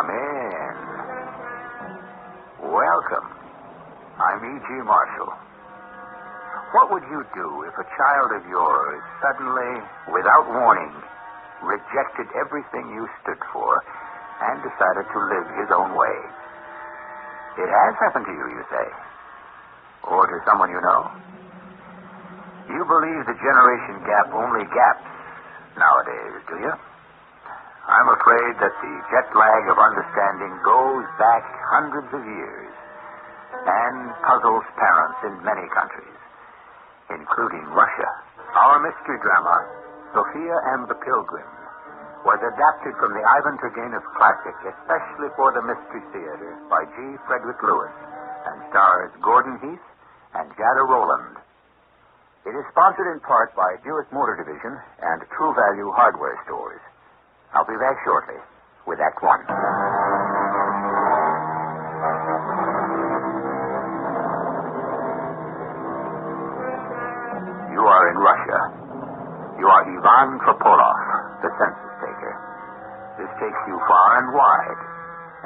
Come in. Welcome. I'm E.G. Marshall. What would you do if a child of yours suddenly, without warning, rejected everything you stood for and decided to live his own way? It has happened to you, you say? Or to someone you know? You believe the generation gap only gaps nowadays, do you? I'm afraid that the jet lag of understanding goes back hundreds of years and puzzles parents in many countries, including Russia. Our mystery drama, Sophia and the Pilgrim, was adapted from the Ivan Turgenev classic especially for the Mystery Theater by G. Frederick Lewis and stars Gordon Heath and Jada Rowland. It is sponsored in part by Buick Motor Division and True Value Hardware Stores. I'll be back shortly with Act One. You are in Russia. You are Ivan Tropolov, the census taker. This takes you far and wide,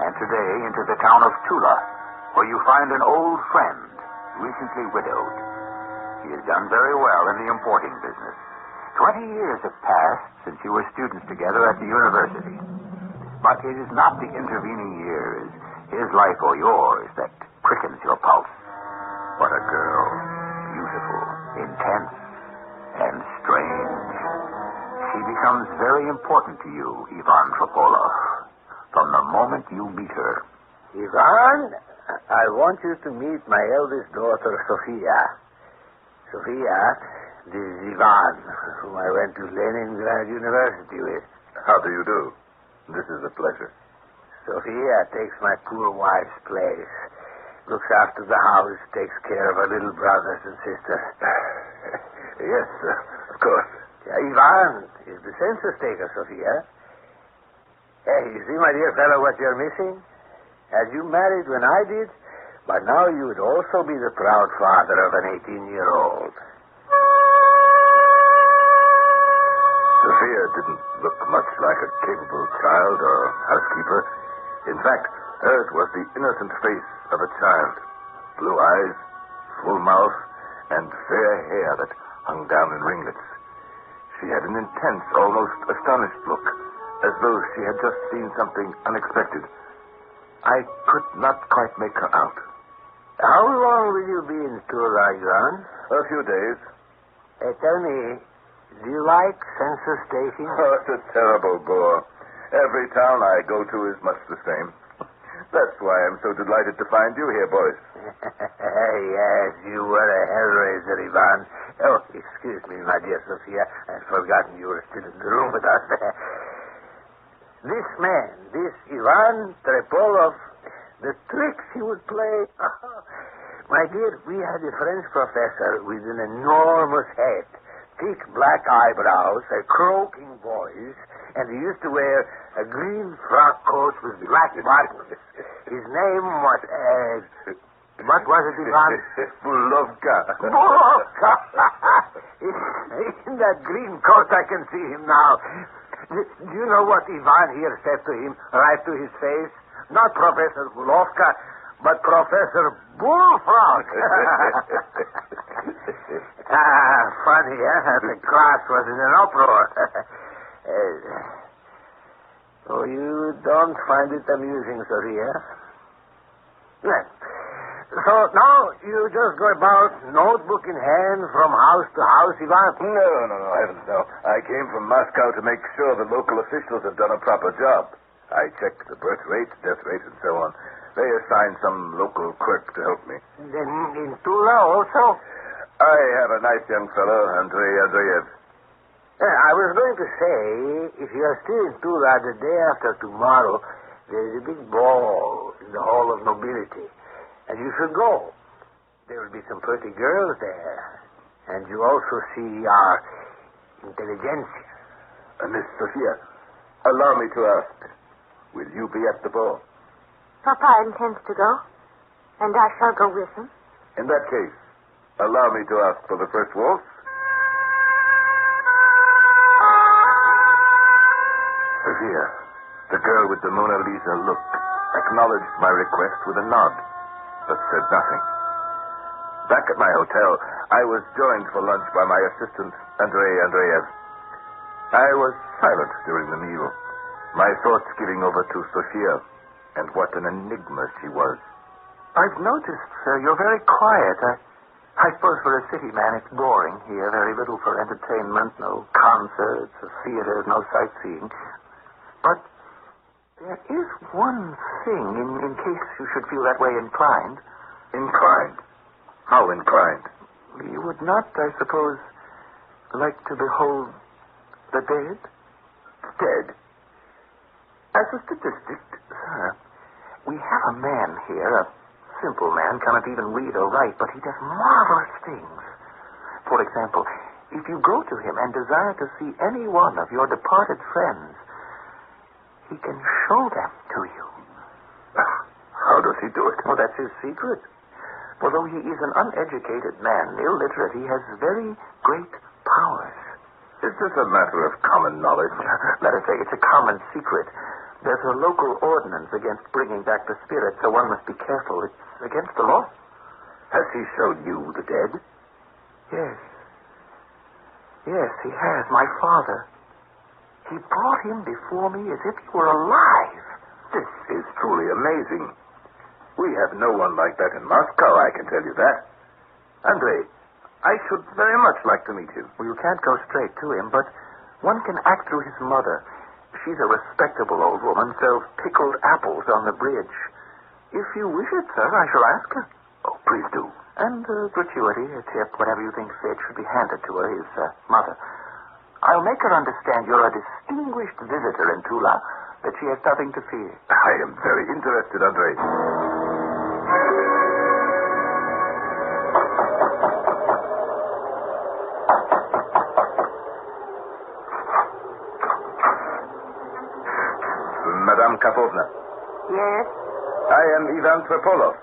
and today into the town of Tula, where you find an old friend, recently widowed. He has done very well in the importing business. 20 years have passed since you were students together at the university. But it is not the intervening years, his life or yours, that quickens your pulse. What a girl. Beautiful, intense, and strange. She becomes very important to you, Ivan Tropolov, from the moment you meet her. Ivan, I want you to meet my eldest daughter, Sophia. Sophia, this is Ivan, whom I went to Leningrad University with. How do you do? This is a pleasure. Sophia takes my poor wife's place, looks after the house, takes care of her little brothers and sisters. Yes, of course. Ivan is the census taker, Sophia. Hey, you see, my dear fellow, what you're missing? As you married when I did, but now you would also be the proud father of an 18-year-old. Sophia didn't look much like a capable child or housekeeper. In fact, hers was the innocent face of a child. Blue eyes, full mouth, and fair hair that hung down in ringlets. She had an intense, almost astonished look, as though she had just seen something unexpected. I could not quite make her out. How long will you be in Tula, Ivan? A few days. Tell me, do you like census taking? Oh, it's a terrible bore. Every town I go to is much the same. That's why I'm so delighted to find you here, boys. Yes, you were a hellraiser, Ivan. Oh, excuse me, my dear Sophia. I'd forgotten you were still in the room with us. This man, this Ivan Tropolov, the tricks he would play. My dear, we had a French professor with an enormous head, thick black eyebrows, a croaking voice, and he used to wear a green frock coat with black buttons. His name was, what was it, Ivan? Bulovka. Bulovka! In that green coat, I can see him now. Do you know what Ivan here said to him, right to his face? Not Professor Bulovka, but Professor Bullfrog. Funny, huh? The class was in an uproar. So you don't find it amusing, Sophia? Yes. So now you just go about, notebook in hand, from house to house, Ivan? No, heavens no. I came from Moscow to make sure the local officials have done a proper job. I checked the birth rate, death rate, and so on. They assigned some local clerk to help me. Then in Tula also? I have a nice young fellow, Andrei Andreev. I was going to say, if you are still in Tula the day after tomorrow, there is a big ball in the Hall of Nobility. And you should go. There will be some pretty girls there. And you also see our intelligentsia. Miss Sophia, allow me to ask, will you be at the ball? Papa intends to go, and I shall go with him. In that case, allow me to ask for the first waltz. Sophia, The girl with the Mona Lisa look acknowledged my request with a nod, but said nothing. Back at my hotel, I was joined for lunch by my assistant, Andrei Andreev. I was silent during the meal, my thoughts giving over to Sophia, and what an enigma she was. I've noticed, sir, you're very quiet. I suppose for a city man it's boring here. Very little for entertainment, no concerts, or theaters, no sightseeing. But there is one thing, in case you should feel that way inclined. Inclined? How inclined? You would not, I suppose, like to behold the dead? Dead? As a statistic, sir, we have a man here, a simple man, cannot even read or write, but he does marvelous things. For example, if you go to him and desire to see any one of your departed friends, he can show them to you. How does he do it? Oh, that's his secret. For though he is an uneducated man, illiterate, he has very great powers. Is this a matter of common knowledge? Let us say it's a common secret. There's a local ordinance against bringing back the spirit, so one must be careful. It's against the law. Has he shown you the dead? Yes. Yes, he has. My father. He brought him before me as if he were alive. This is truly amazing. We have no one like that in Moscow, I can tell you that. Andrei, I should very much like to meet him. Well, you can't go straight to him, but one can act through his mother. She's a respectable old woman, sells pickled apples on the bridge. If you wish it, sir, I shall ask her. Oh, please do. And gratuity, a tip, whatever you think fit, should be handed to her, his mother. I'll make her understand you're a distinguished visitor in Tula, that she has nothing to fear. I am very interested, Andrei. Madame Kapovna. Yes? I am Ivan Trepolov.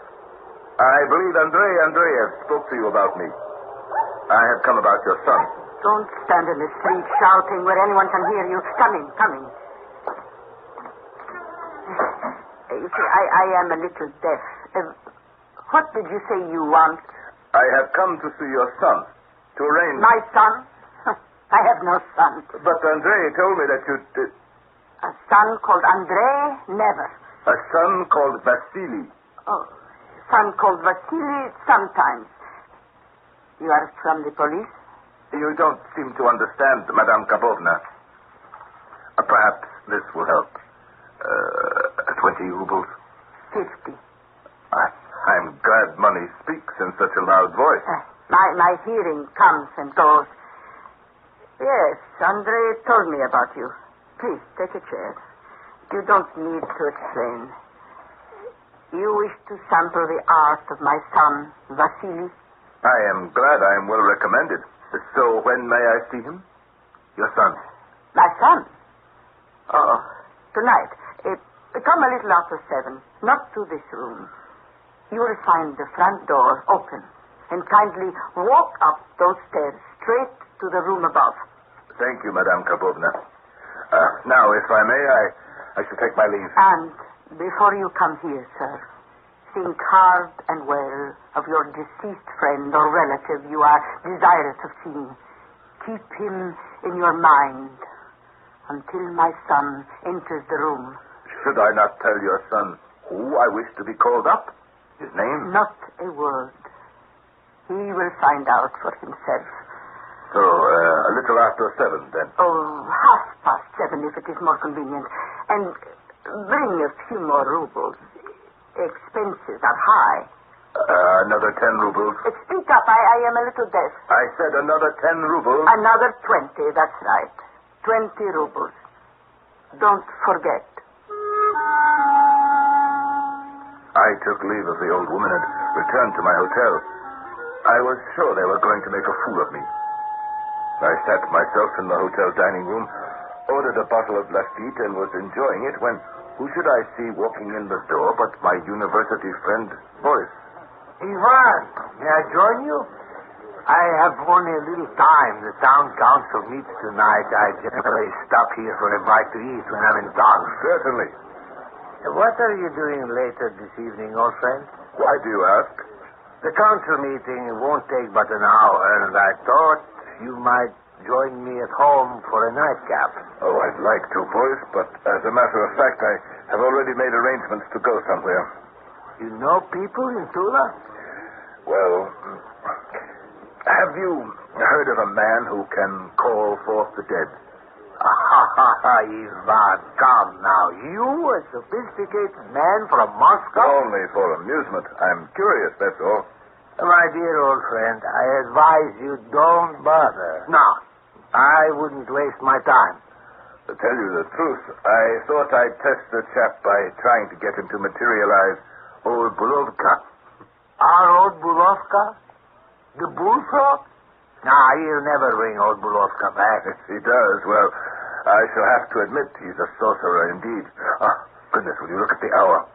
I believe Andrei Andreev spoke to you about me. I have come about your son. Don't stand in the street shouting where anyone can hear you. Come in, come in. You see, I am a little deaf. What did you say you want? I have come to see your son, to arrange... My son? I have no son. But Andrei told me that you... A son called Andrei? Never. A son called Vasily. Oh, son called Vasily sometimes. You are from the police? You don't seem to understand, Madame Kapovna. Perhaps this will help. 20 rubles. 50. I'm glad money speaks in such a loud voice. My hearing comes and goes. Yes, Andrei told me about you. Please, take a chair. You don't need to explain. You wish to sample the art of my son, Vasily? I am glad I am well recommended. So when may I see him? Your son. My son? Oh, tonight. Come a little after 7. Not to this room. You will find the front door open. And kindly walk up those stairs straight to the room above. Thank you, Madame Kapovna. Now, if I may, I shall take my leave. And before you come here, sir, think hard and well of your deceased friend or relative you are desirous of seeing. Keep him in your mind until my son enters the room. Should I not tell your son who I wish to be called up? His name? Not a word. He will find out for himself. So, a little after 7, then? Oh, 7:30, if it is more convenient. And bring a few more rubles. Expenses are high. Another 10 rubles. Speak up. I am a little deaf. I said another 10 rubles. Another 20, that's right. 20 rubles. Don't forget. I took leave of the old woman and returned to my hotel. I was sure they were going to make a fool of me. I sat myself in the hotel dining room, ordered a bottle of Lafitte, and was enjoying it when who should I see walking in the door but my university friend, Boris. Ivan, may I join you? I have only a little time. The town council meets tonight. I generally stop here for a bite to eat when I'm in town. Certainly. What are you doing later this evening, old friend? Why do you ask? The council meeting won't take but an hour, and I thought you might join me at home for a nightcap. Oh, I'd like to, boys, but as a matter of fact, I have already made arrangements to go somewhere. You know people in Tula? Well, have you heard of a man who can call forth the dead? Ivan, come now. You, a sophisticated man from Moscow? Only for amusement. I'm curious, that's all. My dear old friend, I advise you don't bother. No, I wouldn't waste my time. To tell you the truth, I thought I'd test the chap by trying to get him to materialize old Bulovka. Our old Bulovka? The bullfrog? Nah, he'll never bring old Bulovka back. If he does, well, I shall have to admit he's a sorcerer indeed. Goodness, will you look at the hour?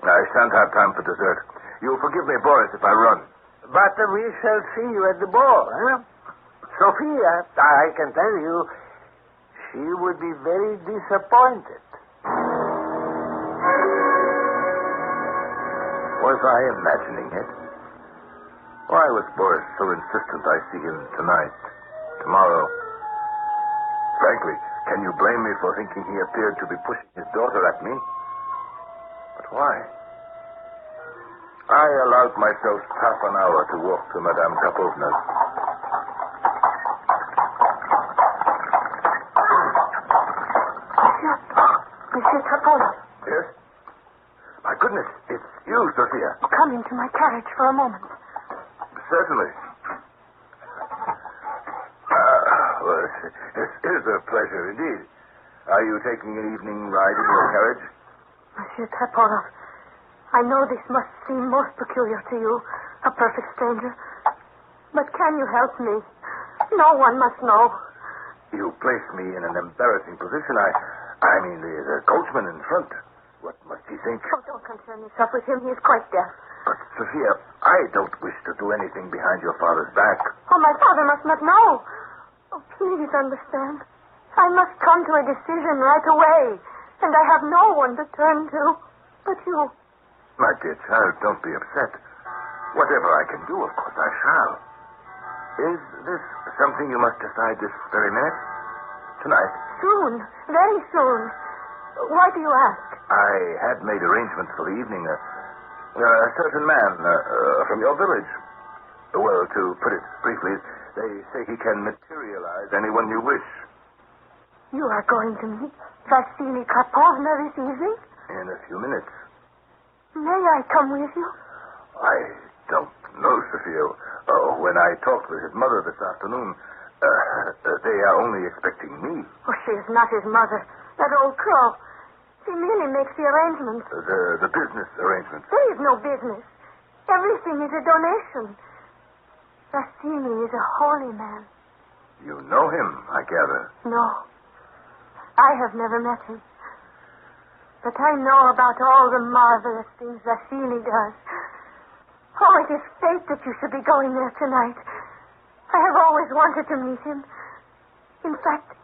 I shan't have time for dessert. You'll forgive me, Boris, if I run. But we shall see you at the ball, huh? Sophia, I can tell you, she would be very disappointed. Was I imagining it? Why was Boris so insistent I see him tonight, tomorrow? Frankly, can you blame me for thinking he appeared to be pushing his daughter at me? But why? I allowed myself half an hour to walk to Madame Kapovna's. Monsieur Kapolov. Yes? My goodness, it's you, Sophia. Come into my carriage for a moment. Certainly. Well, this is a pleasure indeed. Are you taking an evening ride in your carriage? Monsieur Kapolov, I know this must seem most peculiar to you, a perfect stranger. But can you help me? No one must know. You place me in an embarrassing position. I mean, the coachman in front. What must he think? Oh, don't concern yourself with him. He is quite deaf. But, Sophia, I don't wish to do anything behind your father's back. Oh, my father must not know. Oh, please understand. I must come to a decision right away. And I have no one to turn to but you. My dear child, don't be upset. Whatever I can do, of course, I shall. Is this something you must decide this very minute? Tonight? Soon. Very soon. Why do you ask? I had made arrangements for the evening. A certain man from your village. Well, to put it briefly, they say he can materialize anyone you wish. You are going to meet Vasily Karpovna this evening? In a few minutes. May I come with you? I don't know, Sophia. When I talked with his mother this afternoon, they are only expecting me. Oh, she is not his mother. That old crow. She merely makes the arrangements. The business arrangements. There is no business. Everything is a donation. Vasily is a holy man. You know him, I gather. No. I have never met him. But I know about all the marvelous things Vasily does. Oh, it is fate that you should be going there tonight. I have always wanted to meet him. In fact,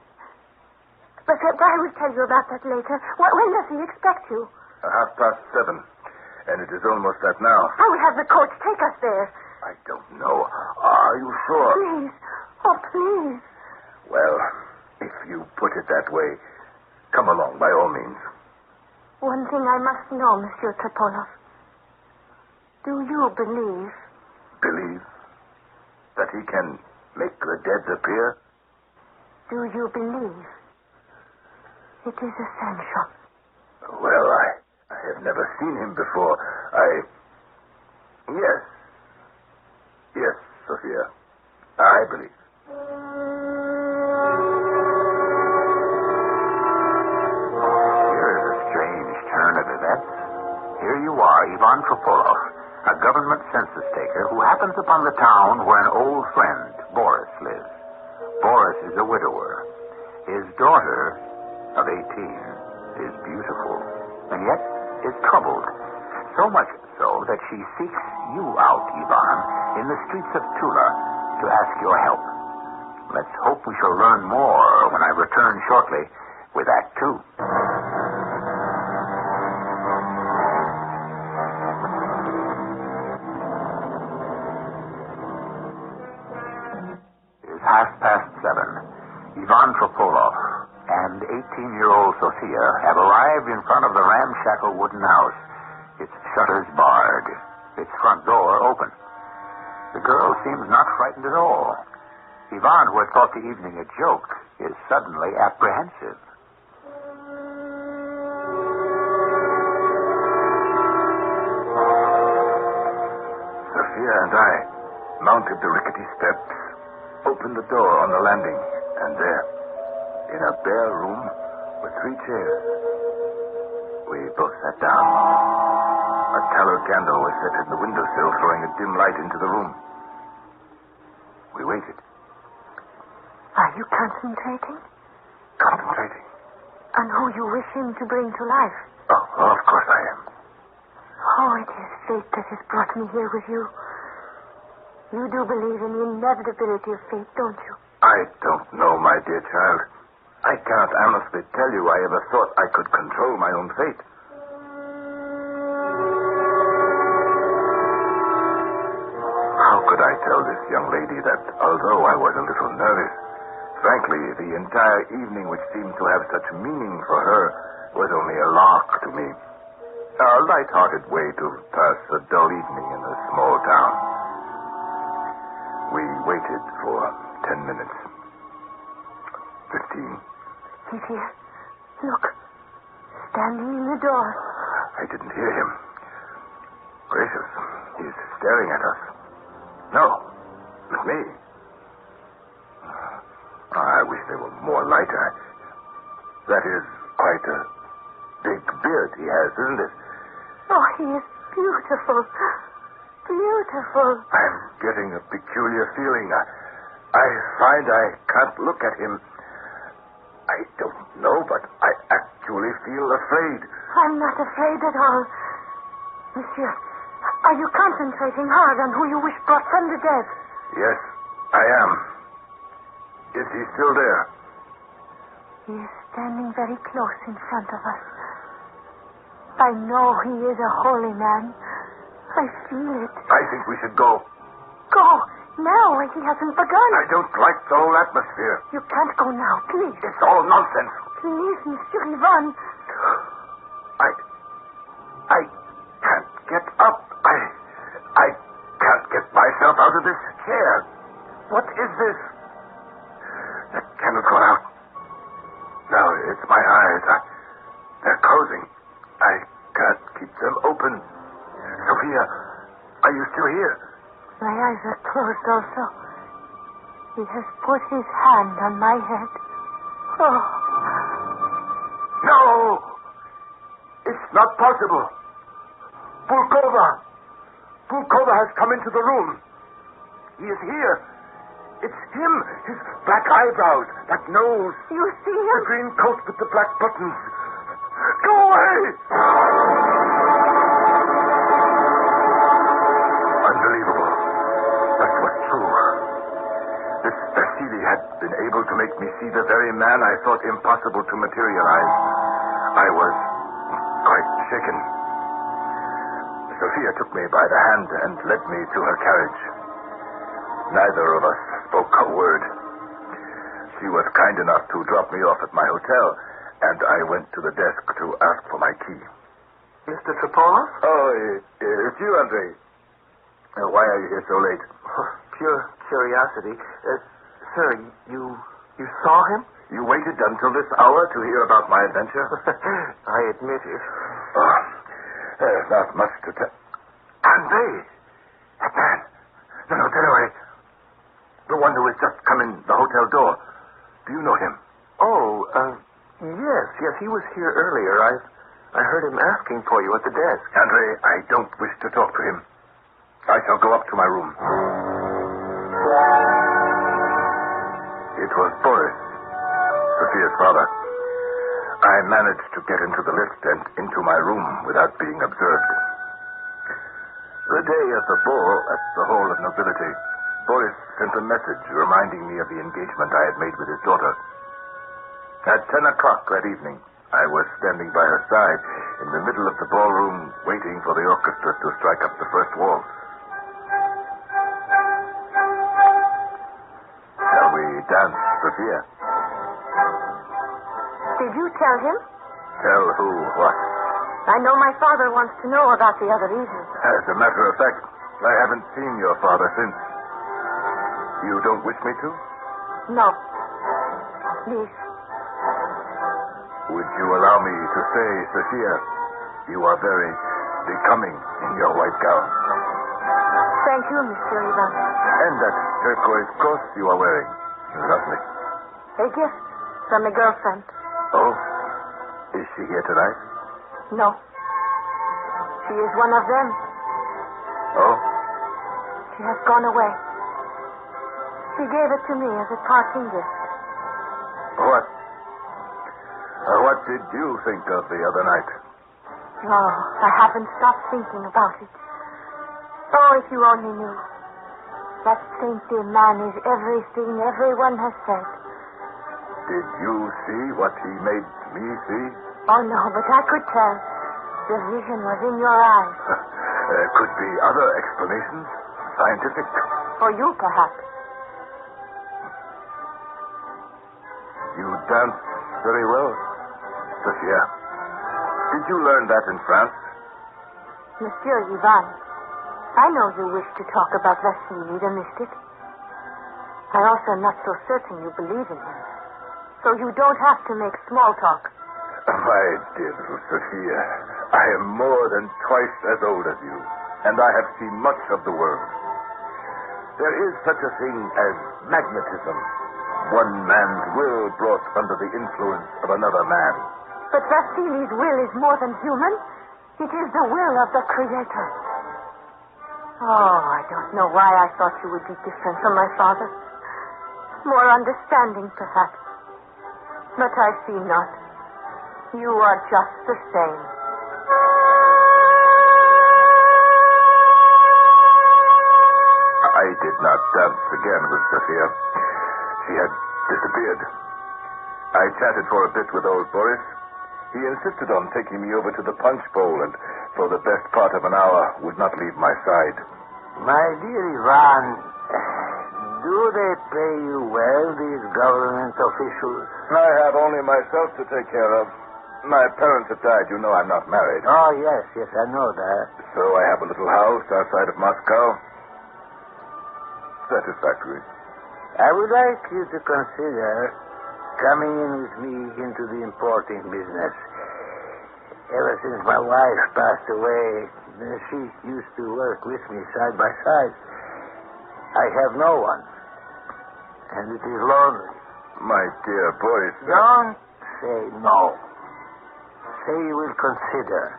but I will tell you about that later. When does he expect you? 7:30. And it is almost that now. I will have the coach take us there. I don't know. Are you sure? Please. Oh, please. Well, if you put it that way, come along by all means. One thing I must know, Monsieur Topolov. Do you believe? Believe? That he can make the dead appear? Do you believe? It is essential. Well, I have never seen him before. Yes, Sophia. I believe. Here is a strange turn of events. Here you are, Ivan Tropolov, a government census taker who happens upon the town where an old friend, Boris, lives. Boris is a widower. His daughter, of 18, is beautiful, and yet is troubled. So much so that she seeks you out, Ivan, in the streets of Tula, to ask your help. Let's hope we shall learn more when I return shortly with Act Two. It's 7:30. Ivan Tropolov and 18-year-old Sophia have arrived in front of the ramshackle wooden house. Its shutters barred, its front door open. The girl seems not frightened at all. Ivan, who had thought the evening a joke, is suddenly apprehensive. Sophia and I mounted the rickety steps, opened the door on the landing, and there, in a bare room, were 3 chairs. We both sat down. A tallow candle was set in the windowsill, throwing a dim light into the room. We waited. Are you concentrating? Concentrating? On who you wish him to bring to life? Oh, of course I am. Oh, it is fate that has brought me here with you. You do believe in the inevitability of fate, don't you? I don't know, my dear child. I cannot honestly tell you I ever thought I could control my own fate. How could I tell this young lady that, although I was a little nervous, frankly, the entire evening, which seemed to have such meaning for her, was only a lark to me? A light-hearted way to pass a dull evening in a small town. We waited for 10 minutes. 15. He's here. Look. Standing in the door. I didn't hear him. Gracious, he's staring at us. No, at me. I wish there were more light. That is quite a big beard he has, isn't it? Oh, he is beautiful. Beautiful. I'm getting a peculiar feeling. I find I can't look at him. I don't know, but I actually feel afraid. I'm not afraid at all. Monsieur, are you concentrating hard on who you wish brought from the dead? Yes, I am. Is he still there? He is standing very close in front of us. I know he is a holy man. I feel it. I think we should go. Go? Now, he hasn't begun. I don't like the whole atmosphere. You can't go now, please. It's all nonsense. Please, Monsieur Ivan. I can't get up. I can't get myself out of this chair. What is this? The candle's gone out. No, it's my eyes. They're closing. I can't keep them open. Sophia, are you still here? My eyes are closed also. He has put his hand on my head. Oh. No! It's not possible. Bulkova has come into the room. He is here. It's him. His black eyebrows, that nose. You see him? The green coat with the black buttons. Go away! Unbelievable. But it was true. This Vasily had been able to make me see the very man I thought impossible to materialize. I was quite shaken. Sophia took me by the hand and led me to her carriage. Neither of us spoke a word. She was kind enough to drop me off at my hotel, and I went to the desk to ask for my key. Mr. Tropolov? Oh, it's you, Andrei. Why are you here so late? Oh, pure curiosity. Sir, you saw him? You waited until this hour to hear about my adventure? I admit it. Oh, there's not much to tell. Andrei! That man. No, get away. The one who has just come in the hotel door. Do you know him? Oh, yes, he was here earlier. I heard him asking for you at the desk. Andrei, I don't wish to talk to him. I shall go up to my room. It was Boris, Sophia's father. I managed to get into the lift and into my room without being observed. The day of the ball at the Hall of Nobility, Boris sent a message reminding me of the engagement I had made with his daughter. At 10 o'clock that evening, I was standing by her side in the middle of the ballroom waiting for the orchestra to strike up the first waltz. Shall we dance, Sophia? Did you tell him? Tell who what? I know my father wants to know about the other evening. As a matter of fact, I haven't seen your father since. You don't wish me to? No. Please. Would you allow me to say, Sophia, you are very becoming in your white gown. Thank you, Mr. Ivan. And that turquoise coat you are wearing. Lovely. A gift from a girlfriend. Oh? Is she here tonight? No. She is one of them. Oh? She has gone away. She gave it to me as a parting gift. What did you think of the other night? Oh, I haven't stopped thinking about it. Oh, if you only knew. That saintly man is everything everyone has said. Did you see what he made me see? Oh, no, but I could tell. The vision was in your eyes. There could be other explanations. Scientific. For you, perhaps. You dance very well, Sophia. Did you learn that in France? Monsieur Ivan, I know you wish to talk about Vassili, the mystic. I also am not so certain you believe in him. So you don't have to make small talk. My dear little Sophia, I am more than twice as old as you, and I have seen much of the world. There is such a thing as magnetism. One man's will brought under the influence of another man. But Vassili's will is more than human. It is the will of the Creator. Oh, I don't know why I thought you would be different from my father. More understanding, perhaps. But I see not. You are just the same. I did not dance again with Sophia. She had disappeared. I chatted for a bit with old Boris. He insisted on taking me over to the punch bowl and for the best part of an hour would not leave my side. My dear Ivan, do they pay you well, these government officials? I have only myself to take care of. My parents have died. You know I'm not married. Oh, yes, I know that. So I have a little house outside of Moscow. Satisfactory. I would like you to consider coming in with me into the importing business. Ever since my wife passed away, she used to work with me side by side. I have no one, and it is lonely. My dear Boris. Don't say no. Say you will consider.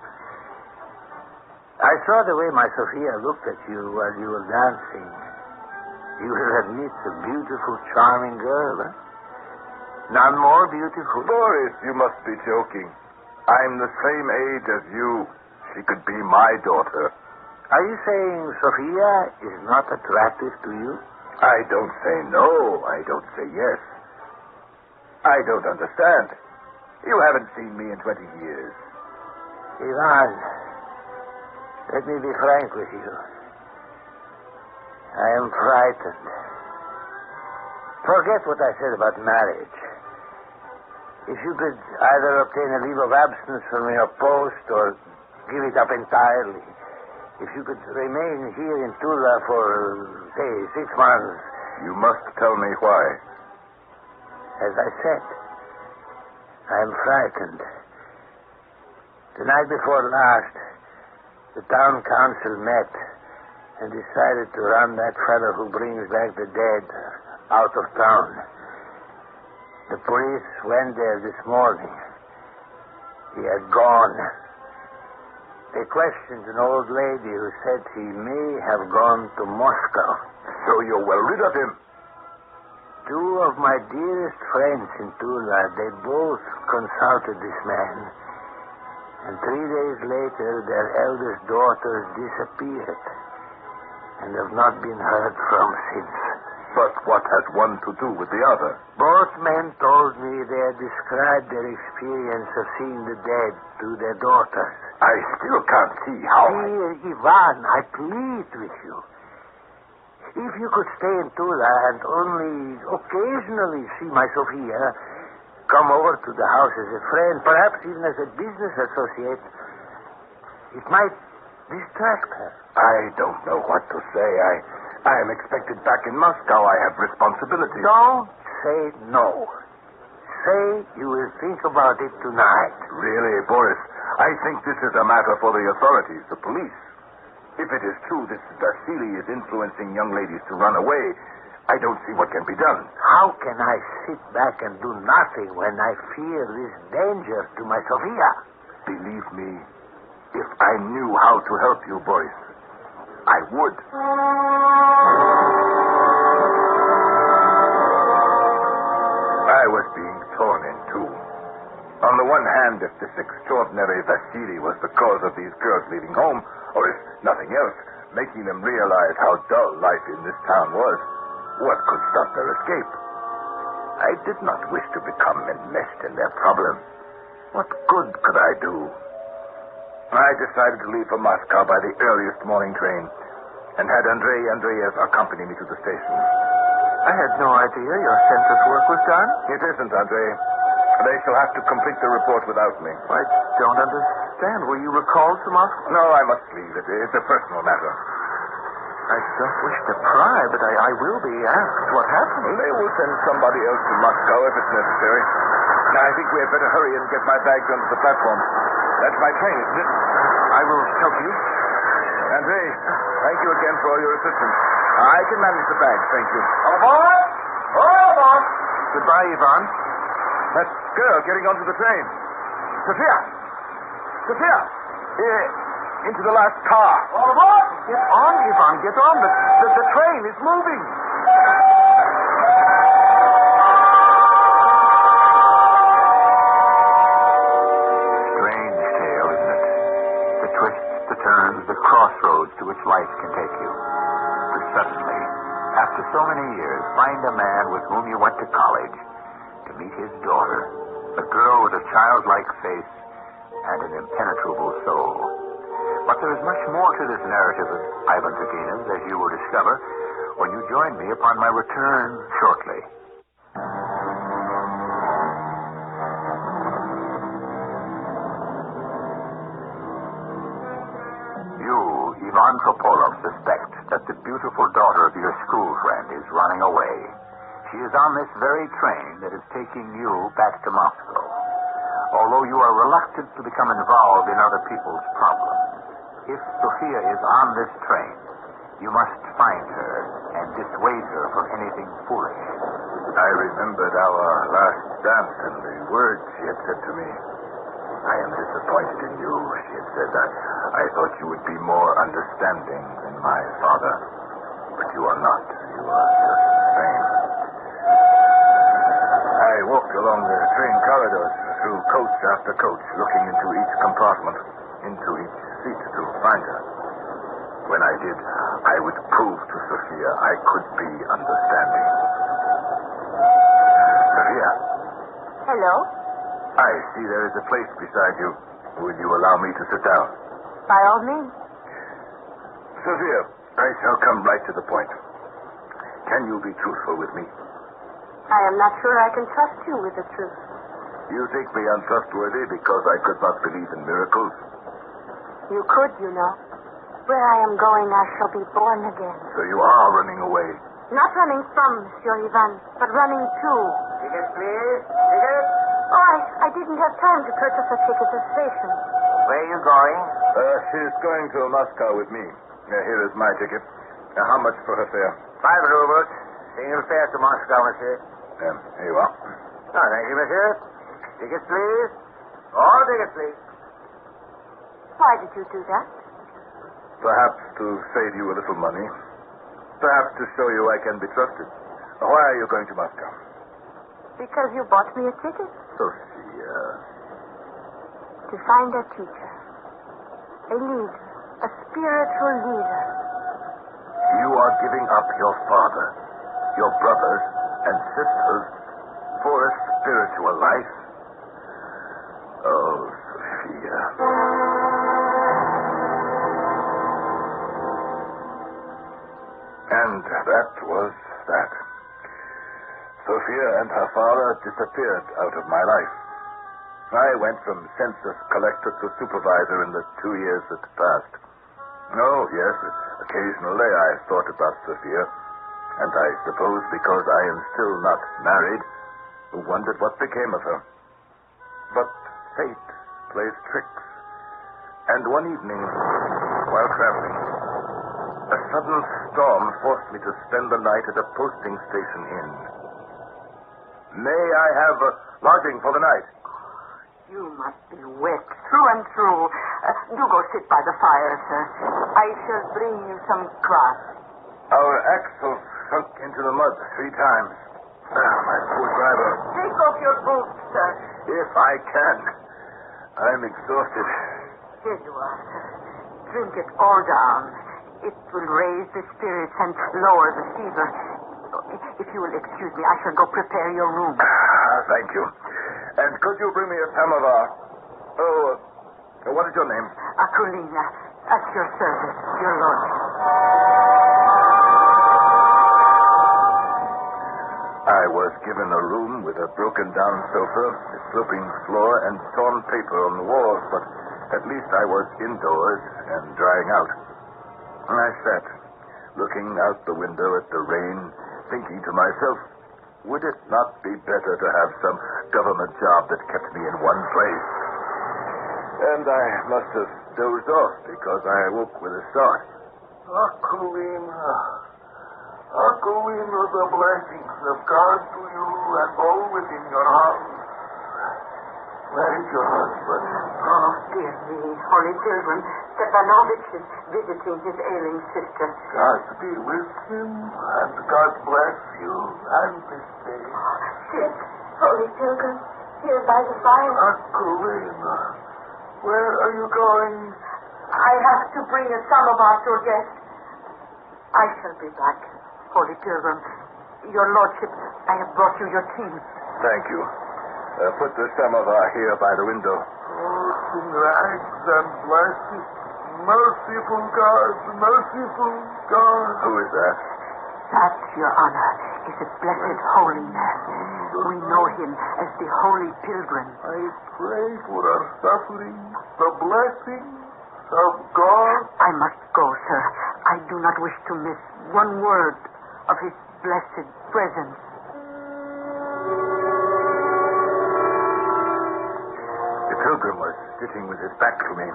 I saw the way my Sophia looked at you while you were dancing. You will admit a beautiful, charming girl, huh? None more beautiful. Boris, you must be joking. I'm the same age as you. She could be my daughter. Are you saying Sophia is not attractive to you? I don't say no. I don't say yes. I don't understand. You haven't seen me in 20 years. Ivan, let me be frank with you. I am frightened. Forget what I said about marriage. If you could either obtain a leave of absence from your post or give it up entirely, if you could remain here in Tula for, say, 6 months. You must tell me why. As I said, I am frightened. The night before last, the town council met and decided to run that fellow who brings back the dead out of town. The police went there this morning. He had gone. They questioned an old lady who said he may have gone to Moscow. So you're well rid of him? 2 of my dearest friends in Tula, they both consulted this man. And 3 days later, their eldest daughter disappeared and have not been heard from since. But what has one to do with the other? Both men told me they had described their experience of seeing the dead to their daughters. I still can't see how... Dear Ivan, I plead with you. If you could stay in Tula and only occasionally see my Sophia, come over to the house as a friend, perhaps even as a business associate, it might distract her. I don't know what to say. I am expected back in Moscow. I have responsibilities. Don't say no. Say you will think about it tonight. Really, Boris, I think this is a matter for the authorities, the police. If it is true this Vasily is influencing young ladies to run away, I don't see what can be done. How can I sit back and do nothing when I fear this danger to my Sophia? Believe me, if I knew how to help you, Boris, I would. I was being torn in two. On the one hand, if this extraordinary Vasily was the cause of these girls leaving home, or if nothing else, making them realize how dull life in this town was, what could stop their escape? I did not wish to become enmeshed in their problem. What good could I do? I decided to leave for Moscow by the earliest morning train and had Andrei Andreev accompany me to the station. I had no idea your census work was done. It isn't, Andrei. They shall have to complete the report without me. I don't understand. Were you recalled to Moscow? No, I must leave. It's a personal matter. I don't wish to pry, but I will be asked what happened. They will send somebody else to Moscow if it's necessary. Now, I think we had better hurry and get my bags onto the platform. That's my train, isn't it? I will help you. Andrei, thank you again for all your assistance. I can manage the bags, thank you. All aboard! All aboard! Goodbye, Ivan. That girl getting onto the train. Sophia! Sophia! Into the last car. All aboard! Get on, Ivan, get on. The train is moving. Strange tale, isn't it? The twists, the turns, the crossroads to which life can take you. To suddenly, after so many years, find a man with whom you went to college, to meet his daughter, a girl with a childlike face and an impenetrable soul. But there is much more to this narrative of Ivan Zaginov, as you will discover when you join me upon my return shortly. You, Ivan Topolov, suspect that the beautiful daughter of your school friend is running away. She is on this very train that is taking you back to Moscow. Although you are reluctant to become involved in other people's problems, if Sophia is on this train, you must find her and dissuade her from anything foolish. I remembered our last dance and the words she had said to me. I am disappointed in you, she had said. I thought you would be more understanding than my father. But you are not. You are just the same. I walked along the train corridors, through coach after coach, looking into each compartment, into each seat to find her. When I did, I would prove to Sophia I could be understanding. Sophia. Hello? I see there is a place beside you. Will you allow me to sit down? By all means. Sophia, I shall come right to the point. Can you be truthful with me? I am not sure I can trust you with the truth. You think me untrustworthy because I could not believe in miracles? You could, you know. Where I am going, I shall be born again. So you are running away. Not running from, Monsieur Ivan, but running to. Ticket, please. Ticket. Oh, I didn't have time to purchase a ticket at the station. Where are you going? She's going to Moscow with me. Here is my ticket. How much for her fare? 5 rubles. Single fare to Moscow, monsieur. Here you are. Oh, thank you, monsieur. Tickets, please. All tickets, please. Why did you do that? Perhaps to save you a little money. Perhaps to show you I can be trusted. Why are you going to Moscow? Because you bought me a ticket. Sophia. To find a teacher. A leader. A spiritual leader. You are giving up your father. your brothers and sisters for a spiritual life. Oh, Sophia. And that was that. Sophia and her father disappeared out of my life. I went from census collector to supervisor in the 2 years that passed. Oh, yes, occasionally I thought about Sophia, and I suppose because I am still not married, wondered what became of her. But fate plays tricks, and one evening, while traveling, a sudden storm forced me to spend the night at a posting station inn. May I have lodging for the night? You must be wet through and through. Do go sit by the fire, sir. I shall bring you some grass. Our axle sunk into the mud 3 times. My poor driver. Take off your boots, sir. If I can. I'm exhausted. Here you are, sir. Drink it all down. It will raise the spirits and lower the fever. If you will excuse me, I shall go prepare your room. Thank you. And could you bring me a samovar? Oh, what is your name? Akulina, at your service, your lordship. I was given a room with a broken-down sofa, a sloping floor, and torn paper on the walls, but at least I was indoors and drying out. I sat, looking out the window at the rain, thinking to myself, would it not be better to have some government job that kept me in one place? And I must have dozed off because I awoke with a start. Akulina, the blessings of God to you and all within your house. Where is your husband? Oh, dear me, Holy Pilgrim. Stepanovich is visiting his ailing sister. God be with him, and God bless you and this day. Sit, Holy Pilgrim, here by the fire. Akulina, where are you going? I have to bring a samovar to a guest. I shall be back, Holy Pilgrim. Your lordship, I have brought you your tea. Thank you. Put the samovar here by the window. Oh, in rags and blessed, merciful God, merciful God. Who is that? That, Your Honor, is a blessed holy man. We know him as the Holy Pilgrim. I pray for our suffering, the blessings of God. I must go, sir. I do not wish to miss one word of his blessed presence. The pilgrim was sitting with his back to me.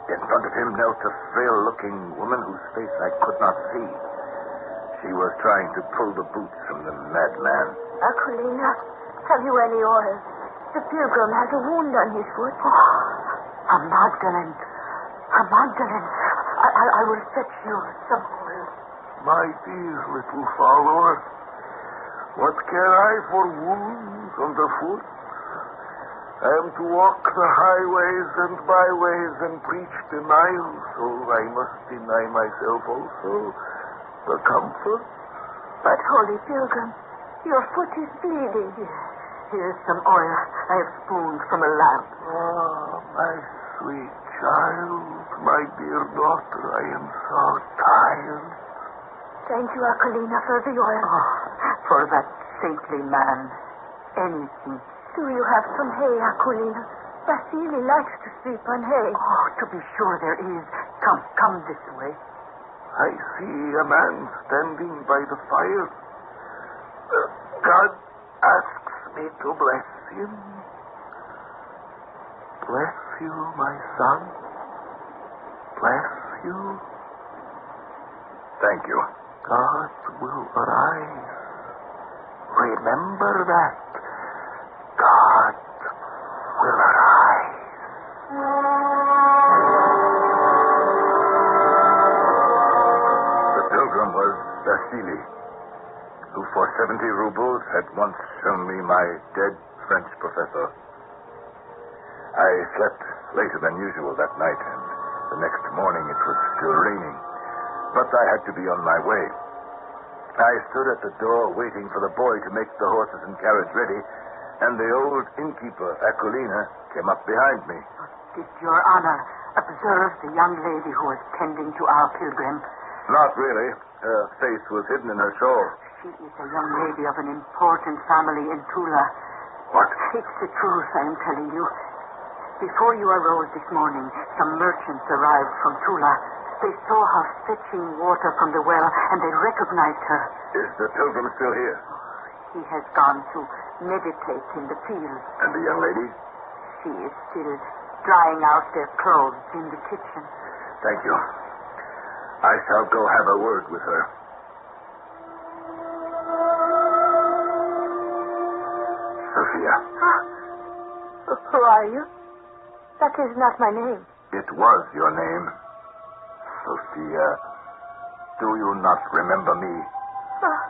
In front of him knelt a frail-looking woman whose face I could not see. She was trying to pull the boots from the madman. Akulina, have you any oil? The pilgrim has a wound on his foot. A Magdalene. I will fetch you some oil. My dear little follower, what care I for wounds on the foot? I am to walk the highways and byways and preach denial, so I must deny myself also the comfort. But, Holy Pilgrim, your foot is bleeding. Here's some oil I have spooned from a lamp. Ah, my sweet child, my dear daughter, I am so tired. Thank you, Akulina, for the oil. Oh, for that saintly man, anything. Do you have some hay, Akulina? Vasily likes to sleep on hay. Oh, to be sure there is. Come this way. I see a man standing by the fire. God asks me to bless him. Bless you, my son. Bless you. Thank you. God will arise. Remember that. God will arise. The pilgrim was Vasily, who for 70 rubles had once shown me my dead French professor. I slept later than usual that night, and the next morning it was still raining, but I had to be on my way. I stood at the door waiting for the boy to make the horses and carriage ready, and the old innkeeper, Aquilina, came up behind me. Did Your Honor observe the young lady who was tending to our pilgrim? Not really. Her face was hidden in her shawl. She is a young lady of an important family in Tula. What? It's the truth I am telling you. Before you arose this morning, some merchants arrived from Tula. They saw her fetching water from the well, and they recognized her. Is the pilgrim still here? He has gone to meditate in the fields. And the young lady? She is still drying out their clothes in the kitchen. Thank you. I shall go have a word with her. Sophia. Who are you? That is not my name. It was your name. Sophia. Do you not remember me?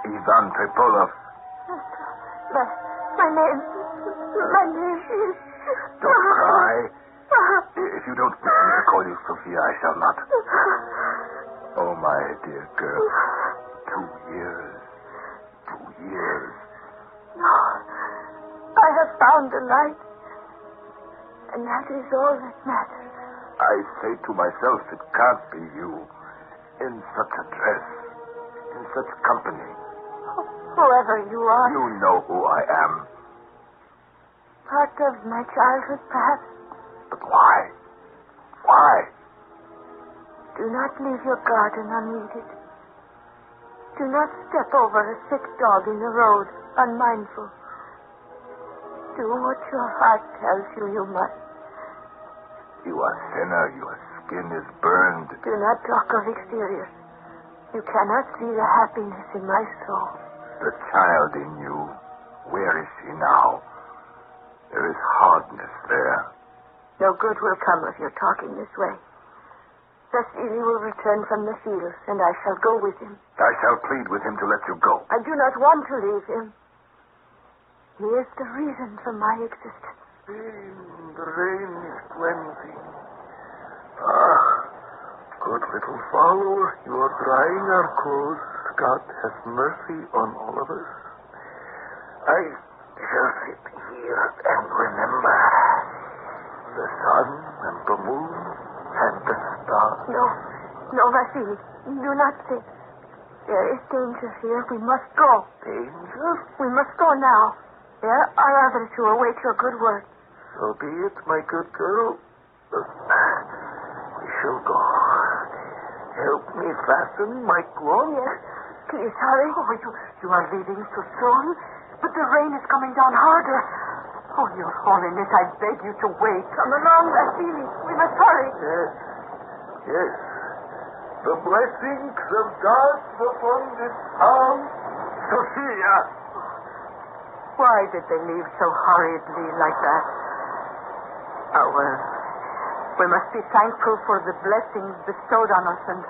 Ivan Tripolov. My name is... Don't cry. If you don't wish me to call you Sophia, I shall not. Oh, my dear girl. 2 years. 2 years. No. I have found the light. And that is all that matters. I say to myself, it can't be you. In such a dress. In such company. Whoever you are. You know who I am. Part of my childhood, perhaps. But why? Why? Do not leave your garden unweeded. Do not step over a sick dog in the road, unmindful. Do what your heart tells you must. You are sinner. Your skin is burned. Do not talk of exteriors. You cannot see the happiness in my soul. The child in you, where is she now? There is hardness there. No good will come of your talking this way. Vasily will return from the fields, and I shall go with him. I shall plead with him to let you go. I do not want to leave him. He is the reason for my existence. The rain is cleansing. Good little follower, you are drying our clothes. God has mercy on all of us. I shall sit here and remember the sun and the moon and the stars. No, Vasily, do not sit. There is danger here. We must go. Danger? We must go now. There are others who await your good word. So be it, my good girl. We shall go. Help me fasten my cloak. Yes. Please hurry. Oh, you are leaving so soon? But the rain is coming down harder. Oh, Your Holiness, I beg you to wait. Come along, Vasily. We must hurry. Yes. The blessings of God upon this town. Sophia! Why did they leave so hurriedly like that? Oh, well, we must be thankful for the blessings bestowed on us and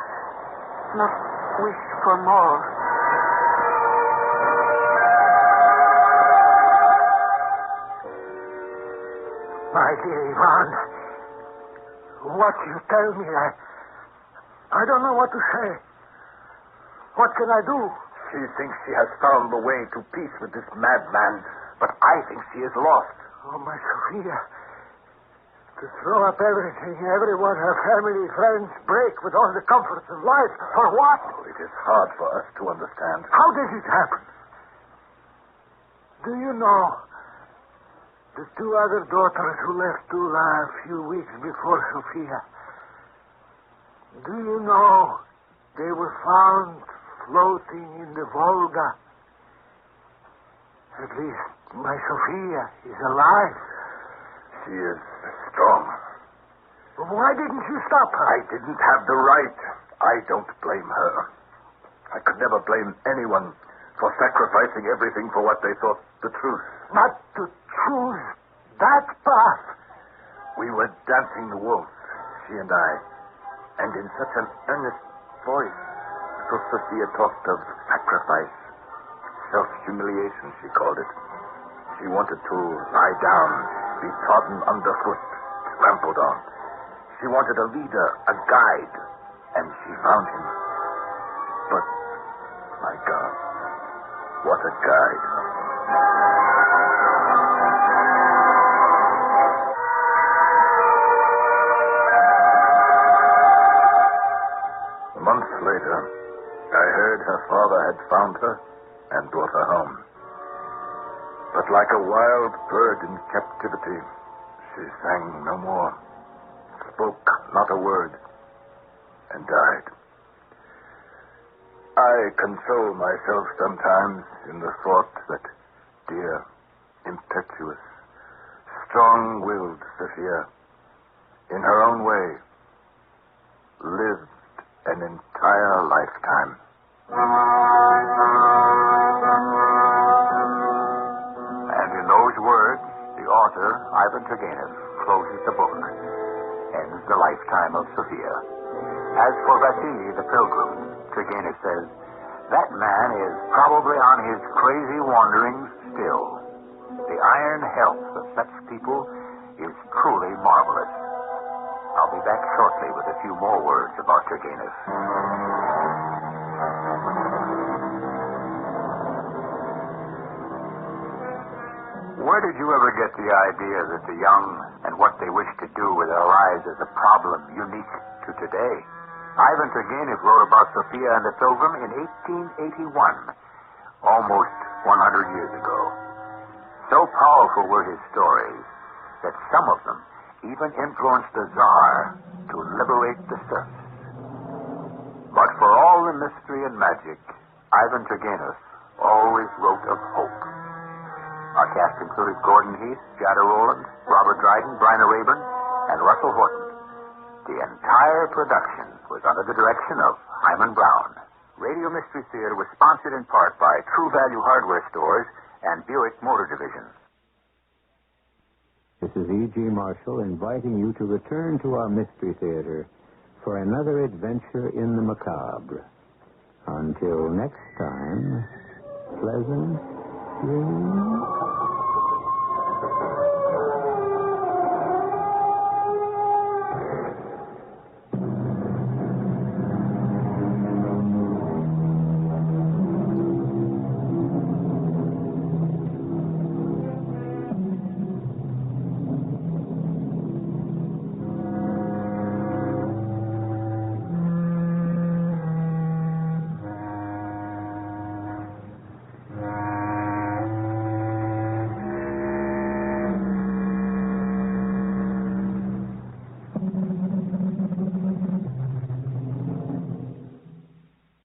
not wish for more. My dear Ivan, what you tell me, I don't know what to say. What can I do? She thinks she has found the way to peace with this madman, but I think she is lost. Oh, my Sophia. To throw up everything, everyone, her family, friends, break with all the comforts of life. For what? Oh, it is hard for us to understand. How did it happen? Do you know the 2 other daughters who left Tula a few weeks before Sophia? Do you know they were found floating in the Volga? At least my Sophia is alive. She is strong. Why didn't you stop her? I didn't have the right. I don't blame her. I could never blame anyone for sacrificing everything for what they thought the truth. But to choose that path. We were dancing the waltz, she and I, and in such an earnest voice, Sophia talked of sacrifice, self-humiliation, she called it. She wanted to lie down, be trodden underfoot, trampled on. She wanted a leader, a guide, and she found him. But, my God, What a guide. A month later, I heard her father had found her and brought her home. But like a wild bird in captivity, she sang no more, spoke not a word, and died. I console myself sometimes in the thought that dear, impetuous, strong-willed Sophia, in her own way, lived an entire lifetime. And in those words, the author, Ivan Turgenev, closes the book, ends the lifetime of Sophia. As for Vasily the Pilgrim, Turgenev says, that man is probably on his crazy wanderings still. The iron health of such people is truly marvelous. I'll be back shortly with a few more words about Turgenev. Where did you ever get the idea that the young and what they wish to do with their lives is a problem unique to today? Ivan Turgenev wrote about Sophia and the Pilgrim in 1881, almost 100 years ago. So powerful were his stories that some of them even influenced the Tsar to liberate the serfs. But for all the mystery and magic, Ivan Turgenev always wrote of hope. Our cast included Gordon Heath, Jada Rowland, Robert Dryden, Bryna Rayburn, and Russell Horton. The entire production was under the direction of Hyman Brown. Radio Mystery Theater was sponsored in part by True Value Hardware Stores and Buick Motor Division. This is E.G. Marshall inviting you to return to our Mystery Theater for another adventure in the macabre. Until next time, pleasant dreams.